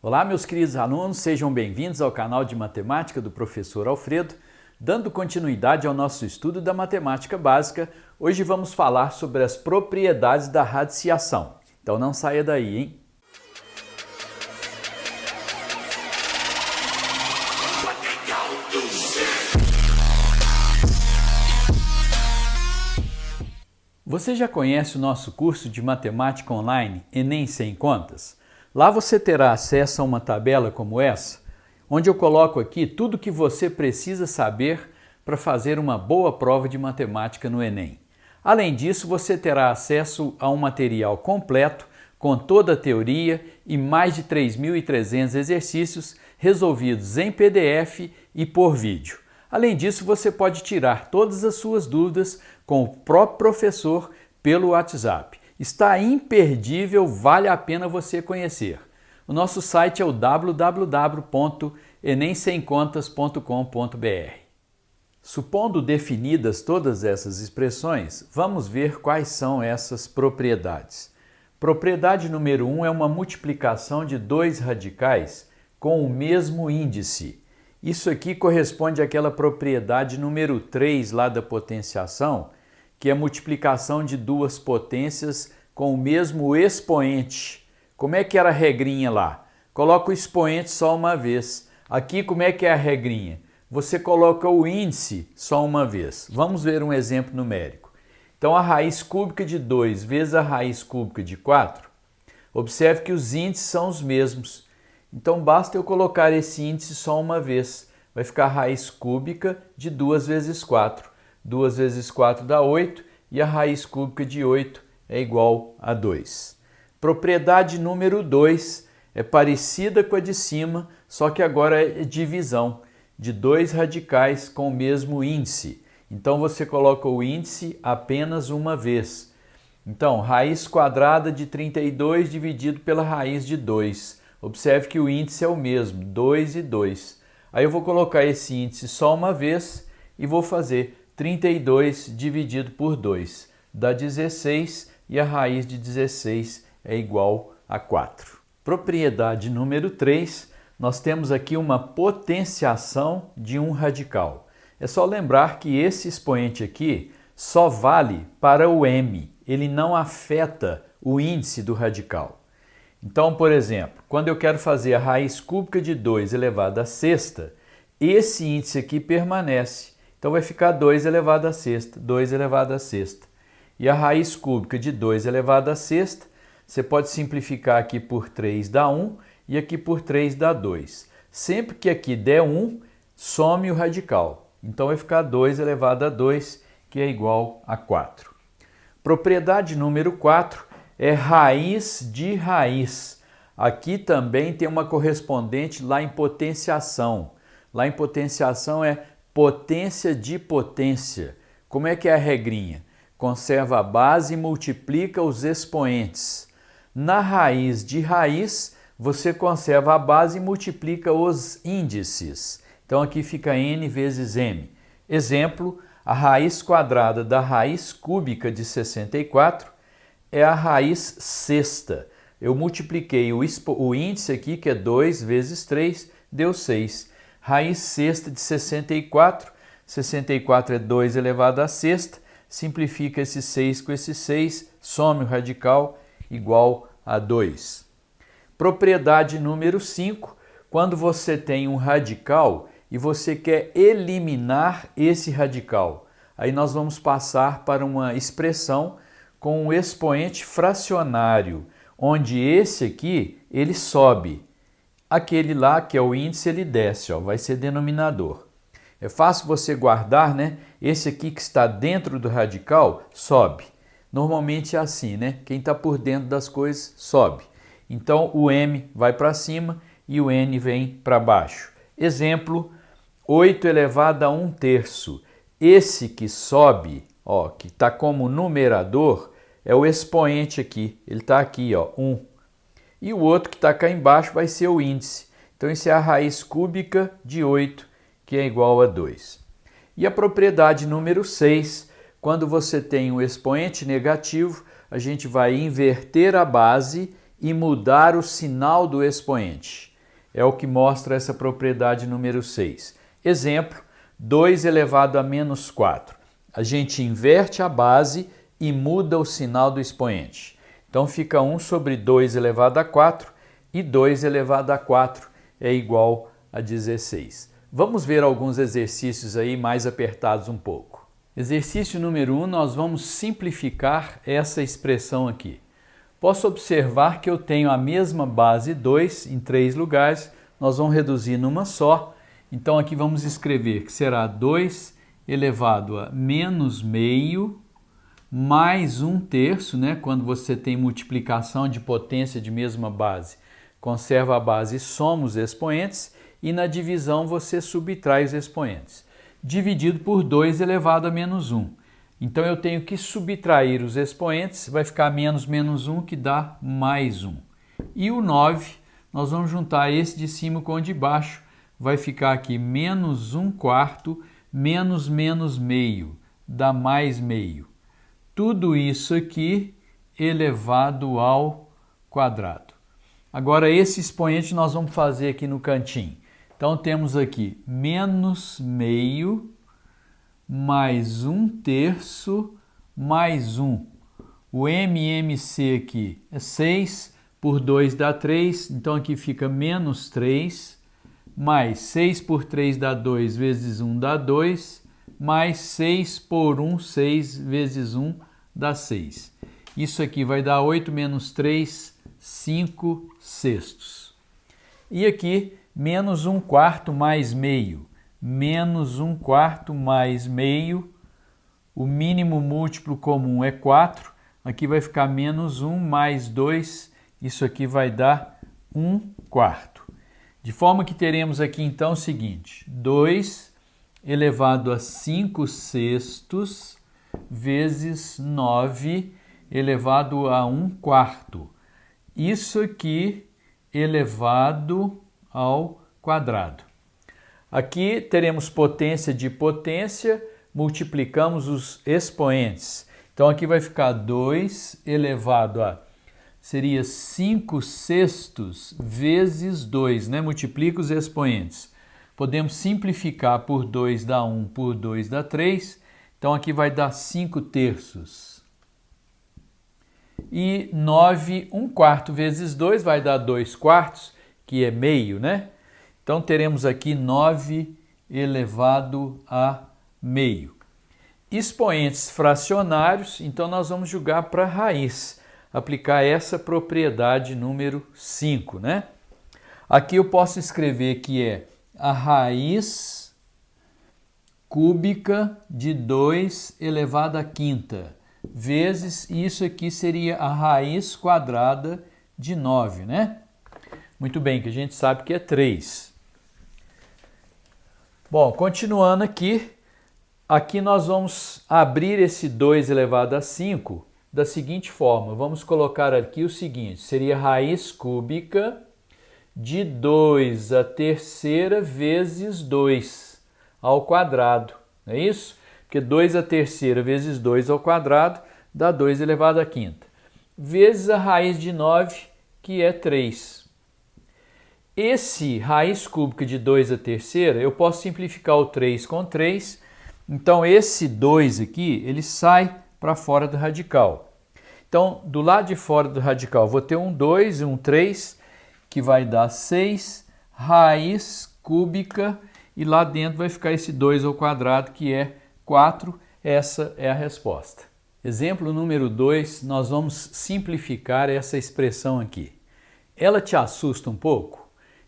Olá, meus queridos alunos, sejam bem-vindos ao canal de matemática do professor Alfredo. Dando continuidade ao nosso estudo da matemática básica, hoje vamos falar sobre as propriedades da radiciação. Então não saia daí, hein? Você já conhece o nosso curso de matemática online Enem Sem Contas? Lá você terá acesso a uma tabela como essa, onde eu coloco aqui tudo o que você precisa saber para fazer uma boa prova de matemática no Enem. Além disso, você terá acesso a um material completo com toda a teoria e mais de 3.300 exercícios resolvidos em PDF e por vídeo. Além disso, você pode tirar todas as suas dúvidas com o próprio professor pelo WhatsApp. Está imperdível, vale a pena você conhecer. O nosso site é o www.enemsemcontas.com.br. Supondo definidas todas essas expressões, vamos ver quais são essas propriedades. Propriedade número 1 é uma multiplicação de dois radicais com o mesmo índice. Isso aqui corresponde àquela propriedade número 3 lá da potenciação, que é a multiplicação de duas potências com o mesmo expoente. Como é que era a regrinha lá? Coloca o expoente só uma vez. Aqui como é que é a regrinha? Você coloca o índice só uma vez. Vamos ver um exemplo numérico. Então a raiz cúbica de 2 vezes a raiz cúbica de 4, observe que os índices são os mesmos. Então basta eu colocar esse índice só uma vez. Vai ficar a raiz cúbica de 2 vezes 4. 2 vezes 4 dá 8 e a raiz cúbica de 8 é igual a 2. Propriedade número 2 é parecida com a de cima, só que agora é divisão de dois radicais com o mesmo índice. Então você coloca o índice apenas uma vez. Então, raiz quadrada de 32 dividido pela raiz de 2. Observe que o índice é o mesmo, 2 e 2. Aí eu vou colocar esse índice só uma vez e vou fazer 32 dividido por 2. Dá 16 e a raiz de 16 é igual a 4. Propriedade número 3, nós temos aqui uma potenciação de um radical. É só lembrar que esse expoente aqui só vale para o m, ele não afeta o índice do radical. Então, por exemplo, quando eu quero fazer a raiz cúbica de 2 elevado à sexta, esse índice aqui permanece. Então vai ficar 2 elevado à sexta, 2 elevado à sexta. E a raiz cúbica de 2 elevado à sexta, você pode simplificar aqui por 3 dá 1 e aqui por 3 dá 2. Sempre que aqui der 1, some o radical. Então vai ficar 2 elevado a 2, que é igual a 4. Propriedade número 4 é raiz de raiz. Aqui também tem uma correspondente lá em potenciação. Lá em potenciação é potência de potência. Como é que é a regrinha? Conserva a base e multiplica os expoentes. Na raiz de raiz, você conserva a base e multiplica os índices. Então aqui fica n vezes m. Exemplo, a raiz quadrada da raiz cúbica de 64 é a raiz sexta. Eu multipliquei o índice aqui, que é 2 vezes 3, deu 6. Raiz sexta de 64, 64 é 2 elevado à sexta, simplifica esse 6 com esse 6, some o radical igual a 2. Propriedade número 5, quando você tem um radical e você quer eliminar esse radical, aí nós vamos passar para uma expressão com um expoente fracionário, onde esse aqui ele sobe. Aquele lá, que é o índice, ele desce, ó, vai ser denominador. É fácil você guardar, né? Esse aqui que está dentro do radical, sobe. Normalmente é assim, né? Quem está por dentro das coisas, sobe. Então, o m vai para cima e o n vem para baixo. Exemplo, 8 elevado a 1/3. Esse que sobe, ó, que está como numerador, é o expoente aqui. Ele está aqui, ó, 1. E o outro que está cá embaixo vai ser o índice. Então, isso é a raiz cúbica de 8, que é igual a 2. E a propriedade número 6, quando você tem um expoente negativo, a gente vai inverter a base e mudar o sinal do expoente. É o que mostra essa propriedade número 6. Exemplo, 2 elevado a menos 4. A gente inverte a base e muda o sinal do expoente. Então fica 1 sobre 2 elevado a 4 e 2 elevado a 4 é igual a 16. Vamos ver alguns exercícios aí mais apertados um pouco. Exercício número 1, nós vamos simplificar essa expressão aqui. Posso observar que eu tenho a mesma base 2 em 3 lugares, nós vamos reduzir numa só. Então aqui vamos escrever que será 2 elevado a menos meio mais 1/3, né? Quando você tem multiplicação de potência de mesma base, conserva a base e soma os expoentes, e na divisão você subtrai os expoentes. Dividido por 2 elevado a menos 1. Então eu tenho que subtrair os expoentes, vai ficar menos menos 1, que dá mais 1. E o 9, nós vamos juntar esse de cima com o de baixo, vai ficar aqui menos 1/4 menos menos meio, dá mais meio. Tudo isso aqui elevado ao quadrado. Agora esse expoente nós vamos fazer aqui no cantinho. Então temos aqui menos meio mais 1/3 mais 1. O MMC aqui é 6, por 2 dá 3, então aqui fica menos 3, mais 6 por 3 dá 2, vezes 1 dá 2, mais 6 por 1, 6 vezes 1 dá 6. Isso aqui vai dar 8 menos 3, 5/6. E aqui, menos 1/4 mais meio. Menos 1/4 mais meio. O mínimo múltiplo comum é 4. Aqui vai ficar menos 1 mais 2. Isso aqui vai dar 1/4. De forma que teremos aqui então o seguinte. 2 elevado a 5/6 vezes 9 elevado a 1/4. Isso aqui elevado ao quadrado. Aqui teremos potência de potência, multiplicamos os expoentes. Então aqui vai ficar 2 elevado a, seria 5/6 vezes 2, né? Multiplica os expoentes. Podemos simplificar por 2 dá 1, por 2 dá 3. Então aqui vai dar 5/3. E 9, 1/4 vezes 2 vai dar 2/4, que é meio, né? Então teremos aqui 9 elevado a meio. Expoentes fracionários, então nós vamos jogar para a raiz, aplicar essa propriedade número 5, né? Aqui eu posso escrever que é a raiz cúbica de 2 elevado à quinta, vezes, isso aqui seria a raiz quadrada de 9, né? Muito bem, que a gente sabe que é 3. Bom, continuando aqui, aqui nós vamos abrir esse 2 elevado a 5 da seguinte forma. Vamos colocar aqui o seguinte, seria raiz cúbica de 2 à terceira vezes 2 ao quadrado, não é isso? Porque 2 à terceira vezes 2 ao quadrado dá 2 elevado à quinta, vezes a raiz de 9, que é 3. Esse raiz cúbica de 2 à terceira, eu posso simplificar o 3 com 3, então esse 2 aqui, ele sai para fora do radical. Então, do lado de fora do radical, vou ter um 2 e um 3, que vai dar 6, raiz cúbica, e lá dentro vai ficar esse 2 ao quadrado, que é 4. Essa é a resposta. Exemplo número 2, nós vamos simplificar essa expressão aqui. Ela te assusta um pouco?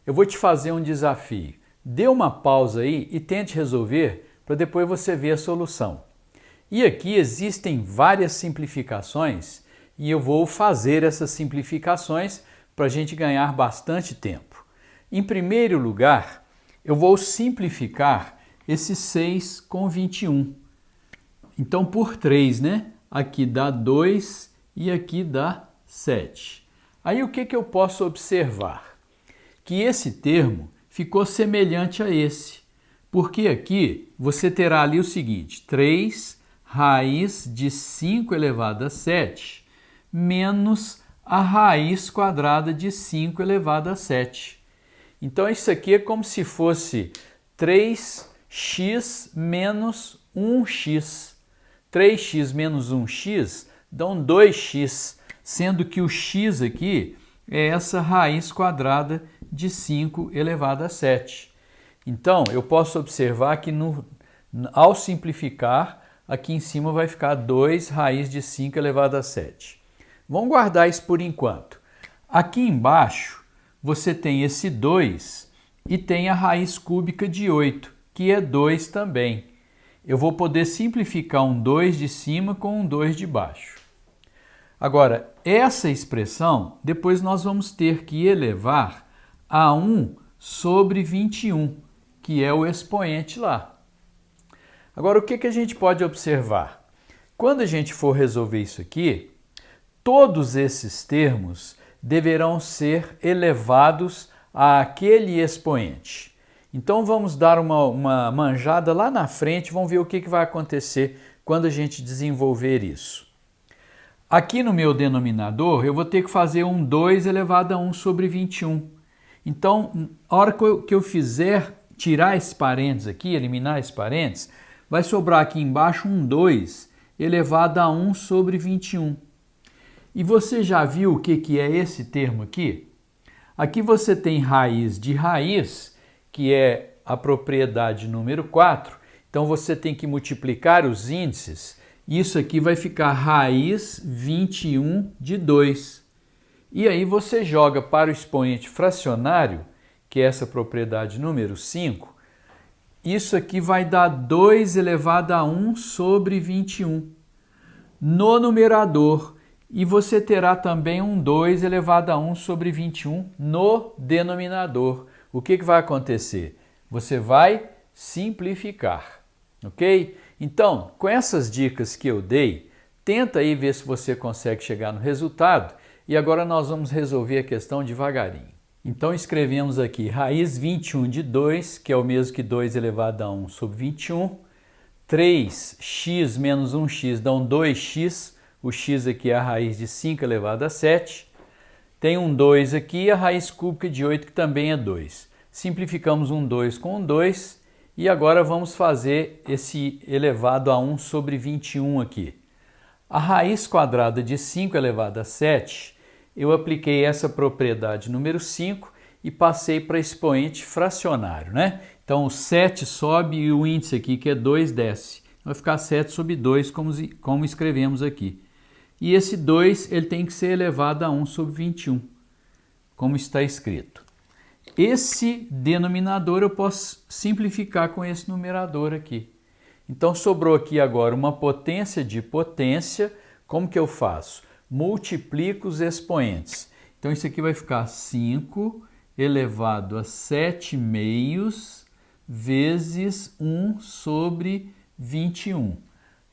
Eu vou te fazer um desafio. Dê uma pausa aí e tente resolver para depois você ver a solução. E aqui existem várias simplificações e eu vou fazer essas simplificações para a gente ganhar bastante tempo. Em primeiro lugar, eu vou simplificar esse 6 com 21. Então, por 3, né? Aqui dá 2 e aqui dá 7. Aí o que eu posso observar? Que esse termo ficou semelhante a esse, porque aqui você terá ali o seguinte, 3 raiz de 5 elevado a 7 menos a raiz quadrada de 5 elevado a 7. Então isso aqui é como se fosse 3x menos 1x. 3x menos 1x dão 2x, sendo que o x aqui é essa raiz quadrada de 5 elevado a 7. Então, eu posso observar que ao simplificar, aqui em cima vai ficar 2 raiz de 5 elevado a 7. Vamos guardar isso por enquanto. Aqui embaixo, você tem esse 2 e tem a raiz cúbica de 8, que é 2 também. Eu vou poder simplificar um 2 de cima com um 2 de baixo. Agora, essa expressão, depois nós vamos ter que elevar a 1 sobre 21, que é o expoente lá. Agora, o que a gente pode observar? Quando a gente for resolver isso aqui, todos esses termos deverão ser elevados àquele expoente. Então, vamos dar uma manjada lá na frente, vamos ver o que vai acontecer quando a gente desenvolver isso. Aqui no meu denominador, eu vou ter que fazer um 2 elevado a 1 sobre 21. Então, a hora que eu fizer tirar esse parênteses aqui, eliminar esse parênteses, vai sobrar aqui embaixo um 2 elevado a 1 sobre 21. E você já viu o que é esse termo aqui? Aqui você tem raiz de raiz, que é a propriedade número 4. Então, você tem que multiplicar os índices. Isso aqui vai ficar raiz 21 de 2. E aí você joga para o expoente fracionário, que é essa propriedade número 5. Isso aqui vai dar 2 elevado a 1 sobre 21 no numerador. E você terá também um 2 elevado a 1 sobre 21 no denominador. O que vai acontecer? Você vai simplificar, ok? Então, com essas dicas que eu dei, tenta aí ver se você consegue chegar no resultado e agora nós vamos resolver a questão devagarinho. Então, escrevemos aqui raiz 21 de 2, que é o mesmo que 2 elevado a 1 sobre 21. 3x menos 1x dão 2x, o x aqui é a raiz de 5 elevado a 7. Tem um 2 aqui e a raiz cúbica de 8, que também é 2. Simplificamos um 2 com um 2. E agora vamos fazer esse elevado a 1 sobre 21 aqui. A raiz quadrada de 5 elevado a 7, eu apliquei essa propriedade número 5 e passei para expoente fracionário, né? Então o 7 sobe e o índice aqui, que é 2, desce. Vai ficar 7 sobre 2, como escrevemos aqui. E esse 2 ele tem que ser elevado a 1 sobre 21, como está escrito. Esse denominador eu posso simplificar com esse numerador aqui. Então, sobrou aqui agora uma potência de potência. Como que eu faço? Multiplico os expoentes. Então, isso aqui vai ficar 5 elevado a 7 meios vezes 1 sobre 21.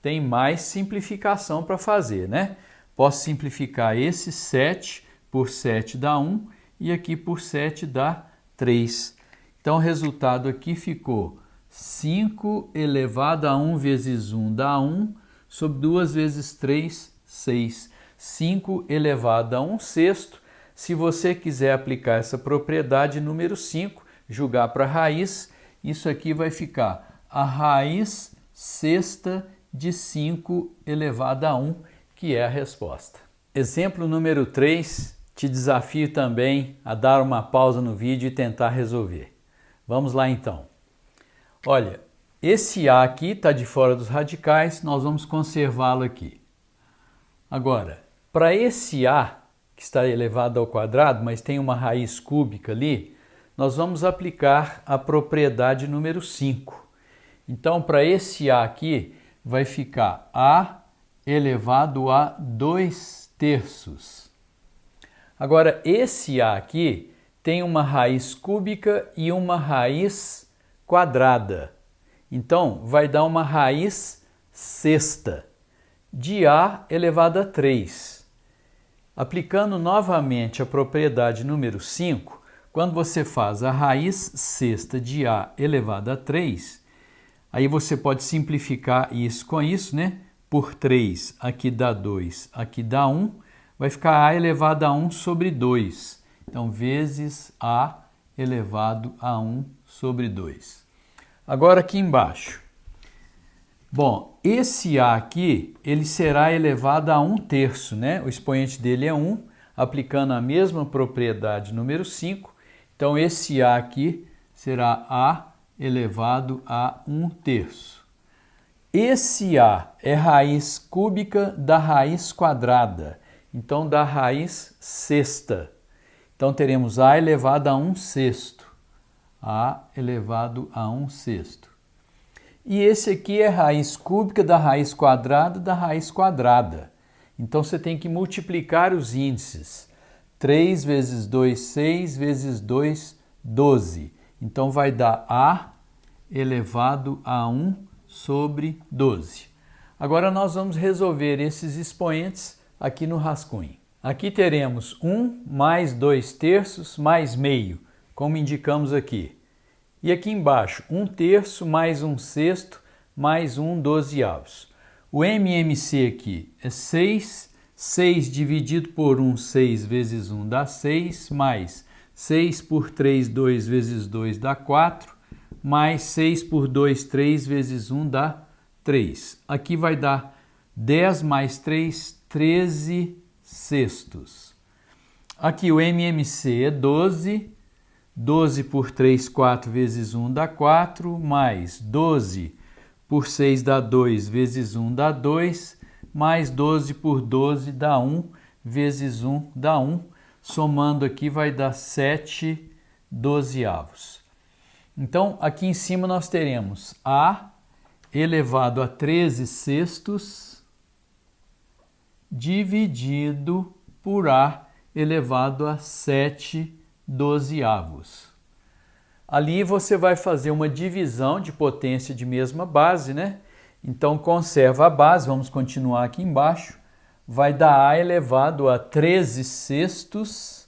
Tem mais simplificação para fazer, né? Posso simplificar esse 7 por 7 dá 1 e aqui por 7 dá 3. Então, o resultado aqui ficou 5 elevado a 1 vezes 1 dá 1, sobre 2 vezes 3, 6. 5 elevado a 1 sexto. Se você quiser aplicar essa propriedade número 5, jogar para a raiz, isso aqui vai ficar a raiz sexta de 5 elevado a 1, que é a resposta. Exemplo número 3. Te desafio também a dar uma pausa no vídeo e tentar resolver. Vamos lá então. Olha, esse A aqui está de fora dos radicais, nós vamos conservá-lo aqui. Agora, para esse A, que está elevado ao quadrado, mas tem uma raiz cúbica ali, nós vamos aplicar a propriedade número 5. Então, para esse A aqui, vai ficar A elevado a 2/3. Agora, esse A aqui tem uma raiz cúbica e uma raiz quadrada. Então, vai dar uma raiz sexta de A elevado a 3. Aplicando novamente a propriedade número 5, quando você faz a raiz sexta de A elevado a 3, aí você pode simplificar isso com isso, né? Por 3, aqui dá 2, aqui dá 1. Vai ficar A elevado a 1 sobre 2. Então, vezes A elevado a 1 sobre 2. Agora aqui embaixo. Bom, esse A aqui, ele será elevado a 1/3, né? O expoente dele é 1, aplicando a mesma propriedade número 5. Então, esse A aqui será A elevado a 1/3. Esse A é raiz cúbica da raiz quadrada, então da raiz sexta. Então, teremos A elevado a 1/6. A elevado a 1/6. E esse aqui é raiz cúbica da raiz quadrada. Então, você tem que multiplicar os índices. 3 vezes 2, 6, vezes 2, 12. Então, vai dar A elevado a 1 sobre 12. Agora, nós vamos resolver esses expoentes aqui no rascunho. Aqui teremos 1 mais 2/3 mais meio, como indicamos aqui. E aqui embaixo, 1/3 mais 1/6 mais 1/12. O MMC aqui é 6. 6 dividido por 1, 6 vezes 1 dá 6, mais 6 por 3, 2 vezes 2 dá 4, mais 6 por 2, 3 vezes 1 dá 3. Aqui vai dar 10 mais 3, 13/6. Aqui o MMC é 12. 12 por 3, 4 vezes 1 dá 4, mais 12 por 6 dá 2, vezes 1 dá 2, mais 12 por 12 dá 1, vezes 1 dá 1. Somando aqui vai dar 7/12. Então, aqui em cima nós teremos A elevado a 13/6 dividido por A elevado a 7/12. Ali você vai fazer uma divisão de potência de mesma base, né? Então, conserva a base, vamos continuar aqui embaixo. Vai dar A elevado a 13/6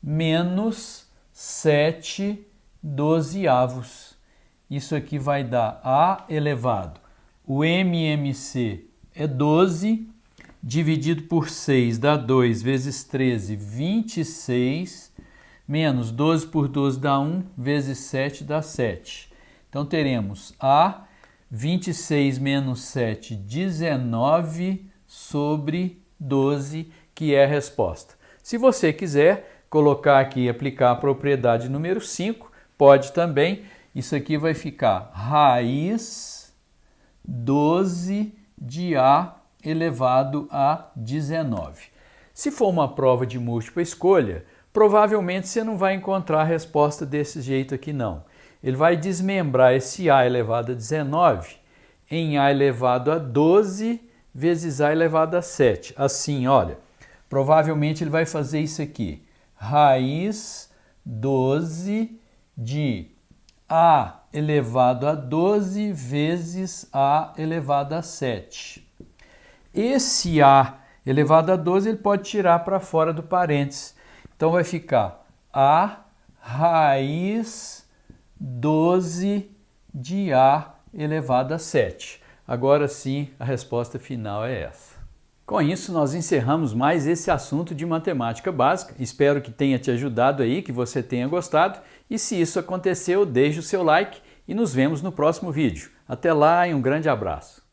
menos 7/12. Isso aqui vai dar A elevado. O MMC é 12. Dividido por 6 dá 2 vezes 13, 26, menos 12 por 12 dá 1, vezes 7 dá 7. Então, teremos A, 26 menos 7, 19 sobre 12, que é a resposta. Se você quiser colocar aqui e aplicar a propriedade número 5, pode também. Isso aqui vai ficar raiz 12 de A elevado a 19. Se for uma prova de múltipla escolha, provavelmente você não vai encontrar a resposta desse jeito aqui não. Ele vai desmembrar esse A elevado a 19 em A elevado a 12 vezes A elevado a 7. Assim, olha, provavelmente ele vai fazer isso aqui. Raiz 12 de A elevado a 12 vezes A elevado a 7. Esse A elevado a 12 ele pode tirar para fora do parênteses. Então vai ficar A raiz 12 de A elevado a 7. Agora sim, a resposta final é essa. Com isso, nós encerramos mais esse assunto de matemática básica. Espero que tenha te ajudado aí, que você tenha gostado. E se isso aconteceu, deixe o seu like e nos vemos no próximo vídeo. Até lá e um grande abraço.